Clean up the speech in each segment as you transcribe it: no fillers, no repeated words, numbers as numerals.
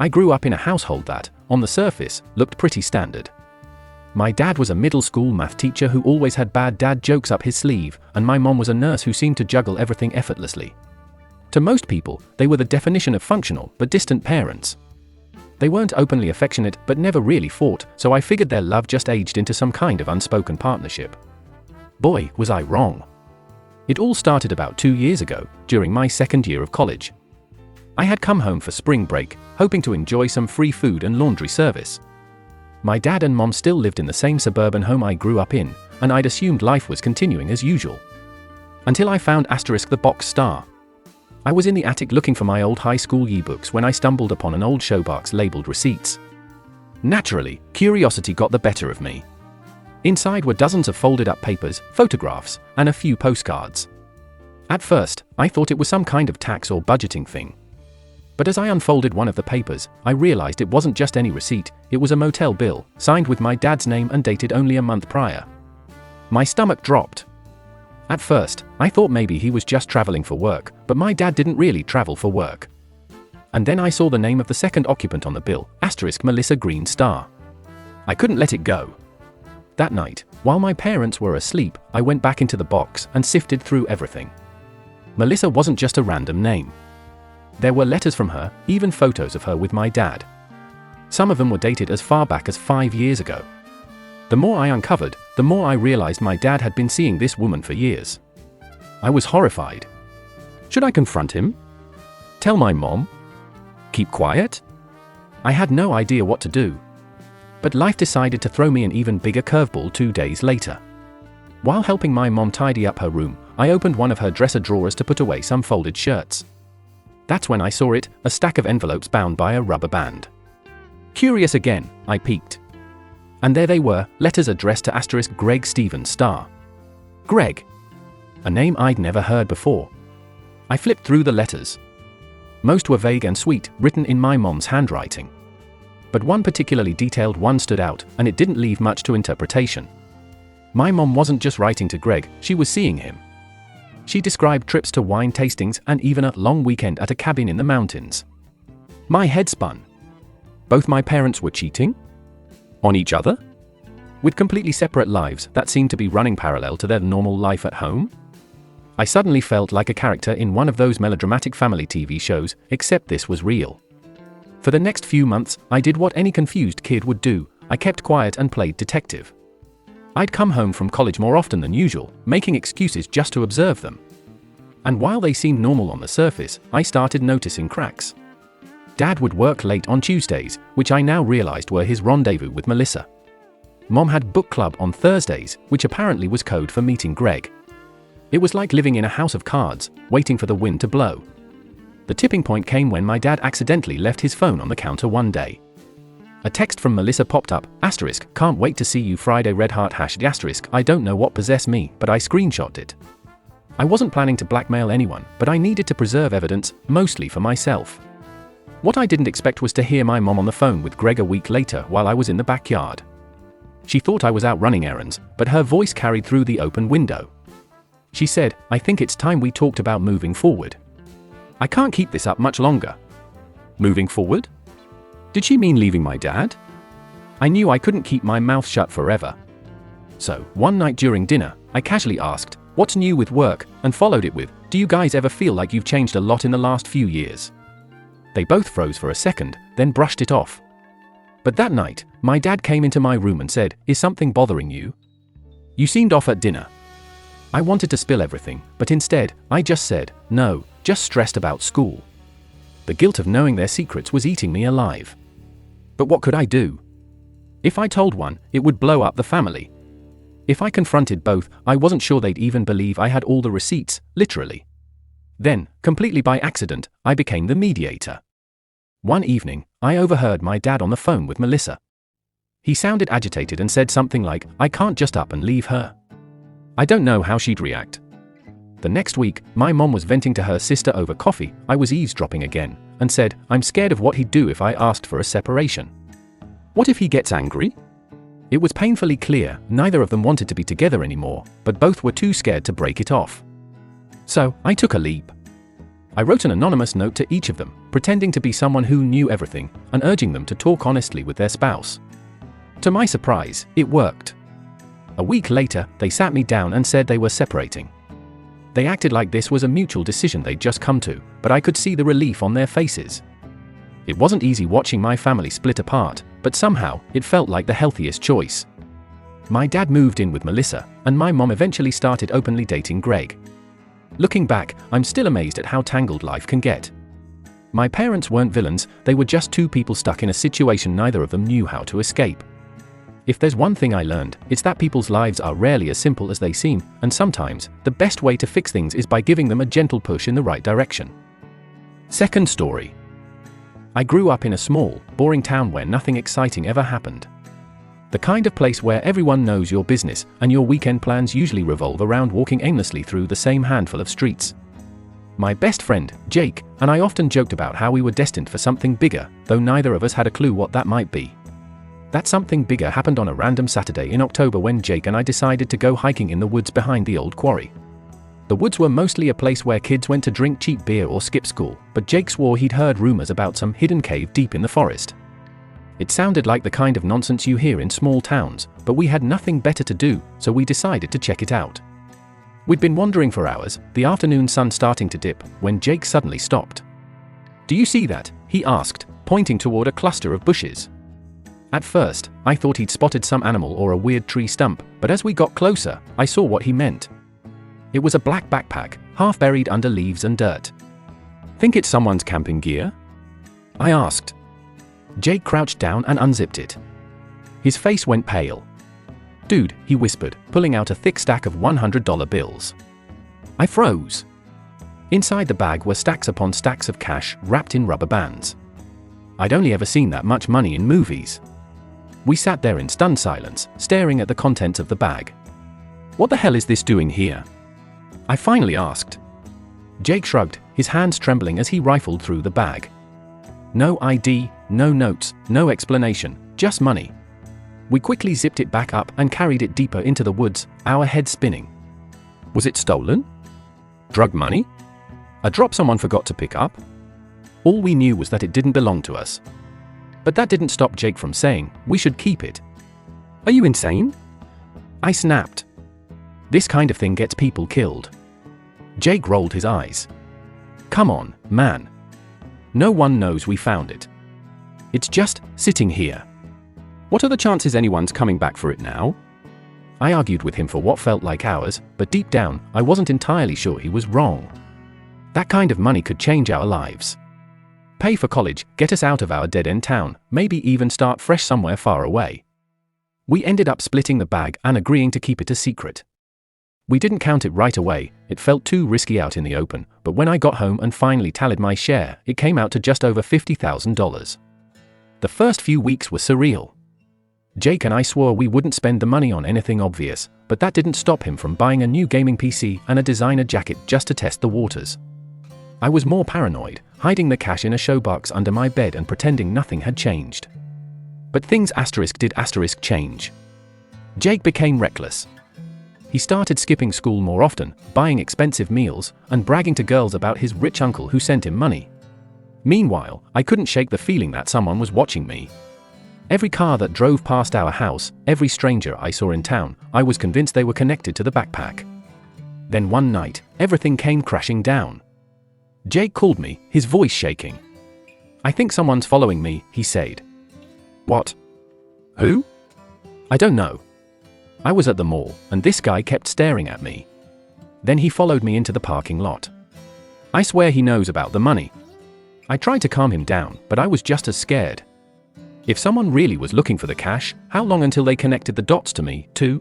I grew up in a household that, on the surface, looked pretty standard. My dad was a middle school math teacher who always had bad dad jokes up his sleeve, and my mom was a nurse who seemed to juggle everything effortlessly. To most people, they were the definition of functional but distant parents. They weren't openly affectionate but never really fought, so I figured their love just aged into some kind of unspoken partnership. Boy, was I wrong. It all started about 2 years ago, during my second year of college. I had come home for spring break, hoping to enjoy some free food and laundry service. My dad and mom still lived in the same suburban home I grew up in, and I'd assumed life was continuing as usual. Until I found the box star. I was in the attic looking for my old high school yearbooks when I stumbled upon an old showbox labeled receipts. Naturally, curiosity got the better of me. Inside were dozens of folded up papers, photographs, and a few postcards. At first, I thought it was some kind of tax or budgeting thing. But as I unfolded one of the papers, I realized it wasn't just any receipt, it was a motel bill, signed with my dad's name and dated only a month prior. My stomach dropped. At first, I thought maybe he was just traveling for work, but my dad didn't really travel for work. And then I saw the name of the second occupant on the bill, Melissa Green Star. I couldn't let it go. That night, while my parents were asleep, I went back into the box and sifted through everything. Melissa wasn't just a random name. There were letters from her, even photos of her with my dad. Some of them were dated as far back as 5 years ago. The more I uncovered, the more I realized my dad had been seeing this woman for years. I was horrified. Should I confront him? Tell my mom? Keep quiet? I had no idea what to do. But life decided to throw me an even bigger curveball 2 days later. While helping my mom tidy up her room, I opened one of her dresser drawers to put away some folded shirts. That's when I saw it, a stack of envelopes bound by a rubber band. Curious again, I peeked. And there they were, letters addressed to Greg Stephen Starr. Greg. A name I'd never heard before. I flipped through the letters. Most were vague and sweet, written in my mom's handwriting. But one particularly detailed one stood out, and it didn't leave much to interpretation. My mom wasn't just writing to Greg, she was seeing him. She described trips to wine tastings and even a long weekend at a cabin in the mountains. My head spun. Both my parents were cheating? On each other? With completely separate lives that seemed to be running parallel to their normal life at home? I suddenly felt like a character in one of those melodramatic family TV shows, except this was real. For the next few months, I did what any confused kid would do, I kept quiet and played detective. I'd come home from college more often than usual, making excuses just to observe them. And while they seemed normal on the surface, I started noticing cracks. Dad would work late on Tuesdays, which I now realized were his rendezvous with Melissa. Mom had book club on Thursdays, which apparently was code for meeting Greg. It was like living in a house of cards, waiting for the wind to blow. The tipping point came when my dad accidentally left his phone on the counter one day. A text from Melissa popped up, "Can't wait to see you Friday red heart **. I don't know what possessed me, but I screenshotted it." I wasn't planning to blackmail anyone, but I needed to preserve evidence, mostly for myself. What I didn't expect was to hear my mom on the phone with Greg a week later while I was in the backyard. She thought I was out running errands, but her voice carried through the open window. She said, "I think it's time we talked about moving forward. I can't keep this up much longer." Moving forward? Did she mean leaving my dad? I knew I couldn't keep my mouth shut forever. So, one night during dinner, I casually asked, "What's new with work?" and followed it with, "Do you guys ever feel like you've changed a lot in the last few years?" They both froze for a second, then brushed it off. But that night, my dad came into my room and said, "Is something bothering you? You seemed off at dinner." I wanted to spill everything, but instead, I just said, "No, just stressed about school." The guilt of knowing their secrets was eating me alive. But what could I do? If I told one, it would blow up the family. If I confronted both, I wasn't sure they'd even believe I had all the receipts, literally. Then, completely by accident, I became the mediator. One evening, I overheard my dad on the phone with Melissa. He sounded agitated and said something like, "I can't just up and leave her." I don't know how she'd react. The next week, my mom was venting to her sister over coffee. I was eavesdropping again, and said, "I'm scared of what he'd do if I asked for a separation. What if he gets angry?" It was painfully clear, neither of them wanted to be together anymore, but both were too scared to break it off. So, I took a leap. I wrote an anonymous note to each of them, pretending to be someone who knew everything, and urging them to talk honestly with their spouse. To my surprise, it worked. A week later, they sat me down and said they were separating. They acted like this was a mutual decision they'd just come to, but I could see the relief on their faces. It wasn't easy watching my family split apart, but somehow, it felt like the healthiest choice. My dad moved in with Melissa, and my mom eventually started openly dating Greg. Looking back, I'm still amazed at how tangled life can get. My parents weren't villains, they were just two people stuck in a situation neither of them knew how to escape. If there's one thing I learned, it's that people's lives are rarely as simple as they seem, and sometimes, the best way to fix things is by giving them a gentle push in the right direction. Second story. I grew up in a small, boring town where nothing exciting ever happened. The kind of place where everyone knows your business, and your weekend plans usually revolve around walking aimlessly through the same handful of streets. My best friend, Jake, and I often joked about how we were destined for something bigger, though neither of us had a clue what that might be. That something bigger happened on a random Saturday in October when Jake and I decided to go hiking in the woods behind the old quarry. The woods were mostly a place where kids went to drink cheap beer or skip school, but Jake swore he'd heard rumors about some hidden cave deep in the forest. It sounded like the kind of nonsense you hear in small towns, but we had nothing better to do, so we decided to check it out. We'd been wandering for hours, the afternoon sun starting to dip, when Jake suddenly stopped. "Do you see that?" he asked, pointing toward a cluster of bushes. At first, I thought he'd spotted some animal or a weird tree stump, but as we got closer, I saw what he meant. It was a black backpack, half buried under leaves and dirt. "Think it's someone's camping gear?" I asked. Jake crouched down and unzipped it. His face went pale. "Dude," he whispered, pulling out a thick stack of $100 bills. I froze. Inside the bag were stacks upon stacks of cash wrapped in rubber bands. I'd only ever seen that much money in movies. We sat there in stunned silence, staring at the contents of the bag. "What the hell is this doing here?" I finally asked. Jake shrugged, his hands trembling as he rifled through the bag. No ID, no notes, no explanation, just money. We quickly zipped it back up and carried it deeper into the woods, our heads spinning. Was it stolen? Drug money? A drop someone forgot to pick up? All we knew was that it didn't belong to us. But that didn't stop Jake from saying, "We should keep it." "Are you insane?" I snapped. "This kind of thing gets people killed." Jake rolled his eyes. "Come on, man. No one knows we found it. It's just sitting here. What are the chances anyone's coming back for it now?" I argued with him for what felt like hours, but deep down, I wasn't entirely sure he was wrong. That kind of money could change our lives. Pay for college, get us out of our dead-end town, maybe even start fresh somewhere far away. We ended up splitting the bag and agreeing to keep it a secret. We didn't count it right away, it felt too risky out in the open, but when I got home and finally tallied my share, it came out to just over $50,000. The first few weeks were surreal. Jake and I swore we wouldn't spend the money on anything obvious, but that didn't stop him from buying a new gaming PC and a designer jacket just to test the waters. I was more paranoid, hiding the cash in a showbox under my bed and pretending nothing had changed. But things did change. Jake became reckless. He started skipping school more often, buying expensive meals, and bragging to girls about his rich uncle who sent him money. Meanwhile, I couldn't shake the feeling that someone was watching me. Every car that drove past our house, every stranger I saw in town, I was convinced they were connected to the backpack. Then one night, everything came crashing down. Jake called me, his voice shaking. "I think someone's following me," he said. "What? Who?" "I don't know. I was at the mall, and this guy kept staring at me. Then he followed me into the parking lot. I swear he knows about the money." I tried to calm him down, but I was just as scared. If someone really was looking for the cash, how long until they connected the dots to me, too?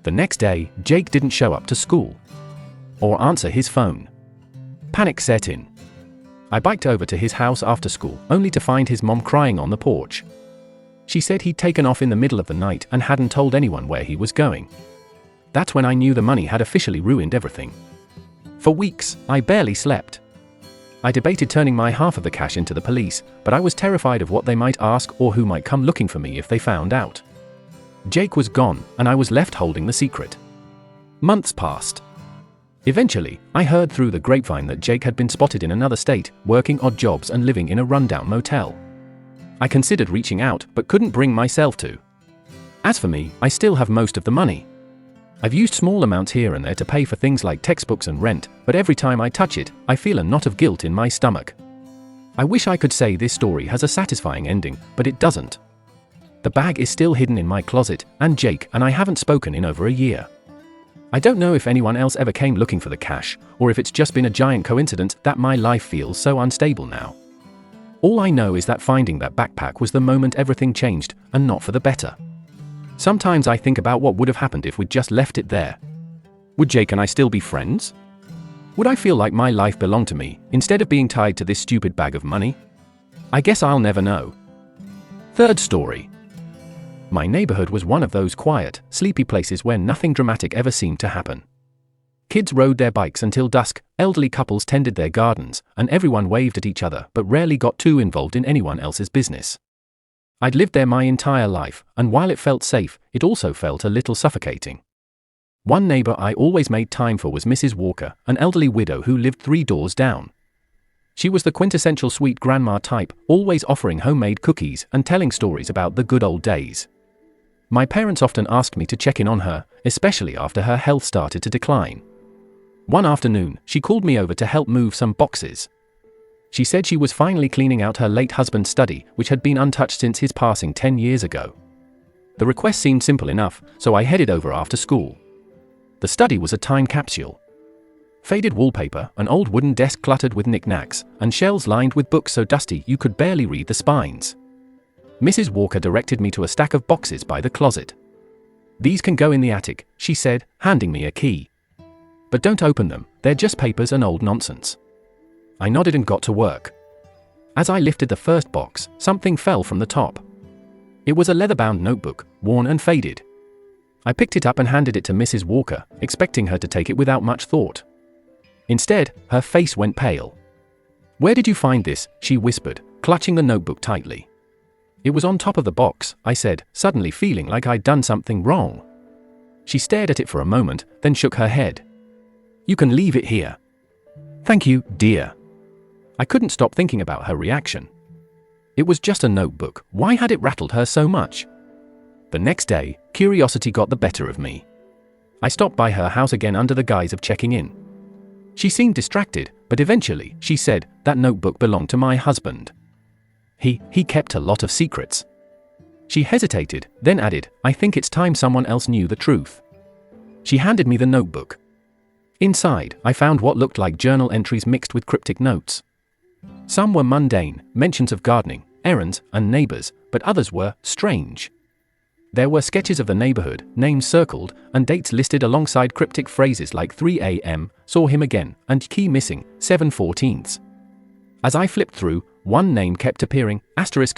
The next day, Jake didn't show up to school or answer his phone. Panic set in. I biked over to his house after school, only to find his mom crying on the porch. She said he'd taken off in the middle of the night and hadn't told anyone where he was going. That's when I knew the money had officially ruined everything. For weeks, I barely slept. I debated turning my half of the cash into the police, but I was terrified of what they might ask or who might come looking for me if they found out. Jake was gone, and I was left holding the secret. Months passed. Eventually, I heard through the grapevine that Jake had been spotted in another state, working odd jobs and living in a rundown motel. I considered reaching out, but couldn't bring myself to. As for me, I still have most of the money. I've used small amounts here and there to pay for things like textbooks and rent, but every time I touch it, I feel a knot of guilt in my stomach. I wish I could say this story has a satisfying ending, but it doesn't. The bag is still hidden in my closet, and Jake and I haven't spoken in over a year. I don't know if anyone else ever came looking for the cash, or if it's just been a giant coincidence that my life feels so unstable now. All I know is that finding that backpack was the moment everything changed, and not for the better. Sometimes I think about what would have happened if we'd just left it there. Would Jake and I still be friends? Would I feel like my life belonged to me, instead of being tied to this stupid bag of money? I guess I'll never know. Third story. My neighborhood was one of those quiet, sleepy places where nothing dramatic ever seemed to happen. Kids rode their bikes until dusk, elderly couples tended their gardens, and everyone waved at each other but rarely got too involved in anyone else's business. I'd lived there my entire life, and while it felt safe, it also felt a little suffocating. One neighbor I always made time for was Mrs. Walker, an elderly widow who lived 3 doors down. She was the quintessential sweet grandma type, always offering homemade cookies and telling stories about the good old days. My parents often asked me to check in on her, especially after her health started to decline. One afternoon, she called me over to help move some boxes. She said she was finally cleaning out her late husband's study, which had been untouched since his passing 10 years ago. The request seemed simple enough, so I headed over after school. The study was a time capsule. Faded wallpaper, an old wooden desk cluttered with knickknacks, and shelves lined with books so dusty you could barely read the spines. Mrs. Walker directed me to a stack of boxes by the closet. "These can go in the attic," she said, handing me a key. "But don't open them, they're just papers and old nonsense." I nodded and got to work. As I lifted the first box, something fell from the top. It was a leather-bound notebook, worn and faded. I picked it up and handed it to Mrs. Walker, expecting her to take it without much thought. Instead, her face went pale. "Where did you find this?" she whispered, clutching the notebook tightly. "It was on top of the box," I said, suddenly feeling like I'd done something wrong. She stared at it for a moment, then shook her head. "You can leave it here." "Thank you, dear." I couldn't stop thinking about her reaction. It was just a notebook, why had it rattled her so much? The next day, curiosity got the better of me. I stopped by her house again under the guise of checking in. She seemed distracted, but eventually, she said, that notebook belonged to my husband. He kept a lot of secrets. She hesitated, then added, "I think it's time someone else knew the truth." She handed me the notebook. Inside, I found what looked like journal entries mixed with cryptic notes. Some were mundane, mentions of gardening, errands, and neighbors, but others were strange. There were sketches of the neighborhood, names circled, and dates listed alongside cryptic phrases like 3 a.m., saw him again, and key missing, 7/14. As I flipped through, one name kept appearing,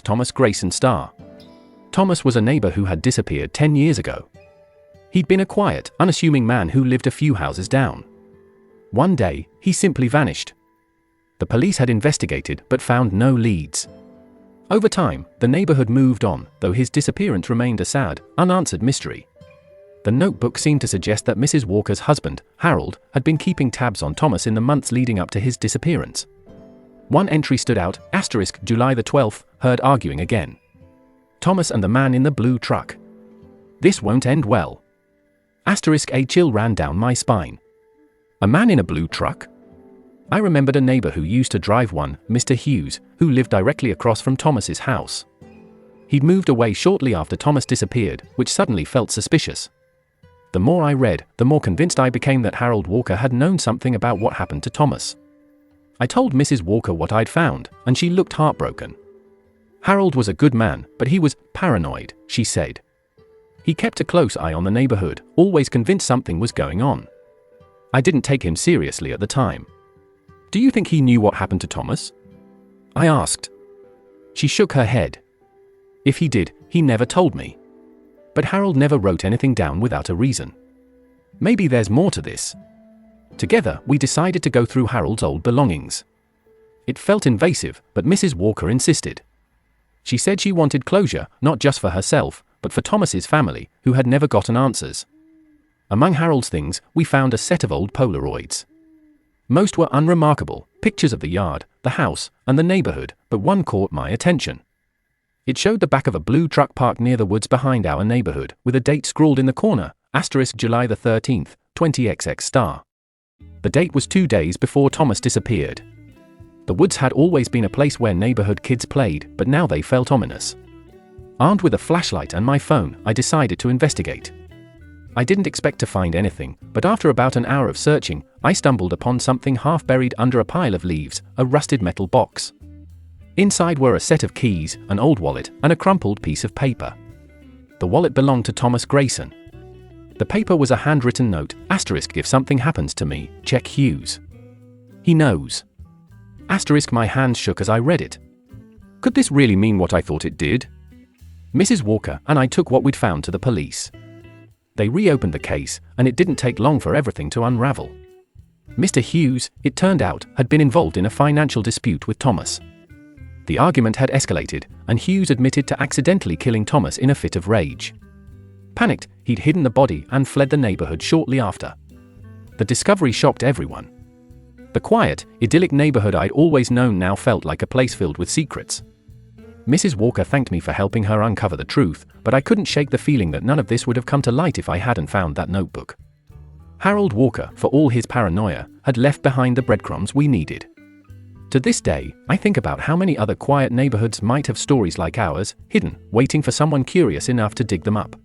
Thomas Grayson Starr. Thomas was a neighbor who had disappeared 10 years ago. He'd been a quiet, unassuming man who lived a few houses down. One day, he simply vanished. The police had investigated but found no leads. Over time, the neighborhood moved on, though his disappearance remained a sad, unanswered mystery. The notebook seemed to suggest that Mrs. Walker's husband, Harold, had been keeping tabs on Thomas in the months leading up to his disappearance. One entry stood out, July the 12th, heard arguing again. Thomas and the man in the blue truck. This won't end well. A chill ran down my spine. A man in a blue truck? I remembered a neighbor who used to drive one, Mr. Hughes, who lived directly across from Thomas's house. He'd moved away shortly after Thomas disappeared, which suddenly felt suspicious. The more I read, the more convinced I became that Harold Walker had known something about what happened to Thomas. I told Mrs. Walker what I'd found, and she looked heartbroken. Harold was a good man, but he was paranoid, she said. He kept a close eye on the neighborhood, always convinced something was going on. I didn't take him seriously at the time. "Do you think he knew what happened to Thomas?" I asked. She shook her head. "If he did, he never told me. But Harold never wrote anything down without a reason. Maybe there's more to this." Together, we decided to go through Harold's old belongings. It felt invasive, but Mrs. Walker insisted. She said she wanted closure, not just for herself, but for Thomas's family, who had never gotten answers. Among Harold's things, we found a set of old Polaroids. Most were unremarkable, pictures of the yard, the house, and the neighborhood, but one caught my attention. It showed the back of a blue truck parked near the woods behind our neighborhood, with a date scrawled in the corner, July the 13th, 20XX*. The date was 2 days before Thomas disappeared. The woods had always been a place where neighborhood kids played, but now they felt ominous. Armed with a flashlight and my phone, I decided to investigate. I didn't expect to find anything, but after about an hour of searching, I stumbled upon something half buried under a pile of leaves, a rusted metal box. Inside were a set of keys, an old wallet, and a crumpled piece of paper. The wallet belonged to Thomas Grayson. The paper was a handwritten note, if something happens to me, check Hughes. He knows. My hands shook as I read it. Could this really mean what I thought it did? Mrs. Walker and I took what we'd found to the police. They reopened the case, and it didn't take long for everything to unravel. Mr. Hughes, it turned out, had been involved in a financial dispute with Thomas. The argument had escalated, and Hughes admitted to accidentally killing Thomas in a fit of rage. Panicked, he'd hidden the body and fled the neighborhood shortly after. The discovery shocked everyone. The quiet, idyllic neighborhood I'd always known now felt like a place filled with secrets. Mrs. Walker thanked me for helping her uncover the truth, but I couldn't shake the feeling that none of this would have come to light if I hadn't found that notebook. Harold Walker, for all his paranoia, had left behind the breadcrumbs we needed. To this day, I think about how many other quiet neighborhoods might have stories like ours, hidden, waiting for someone curious enough to dig them up.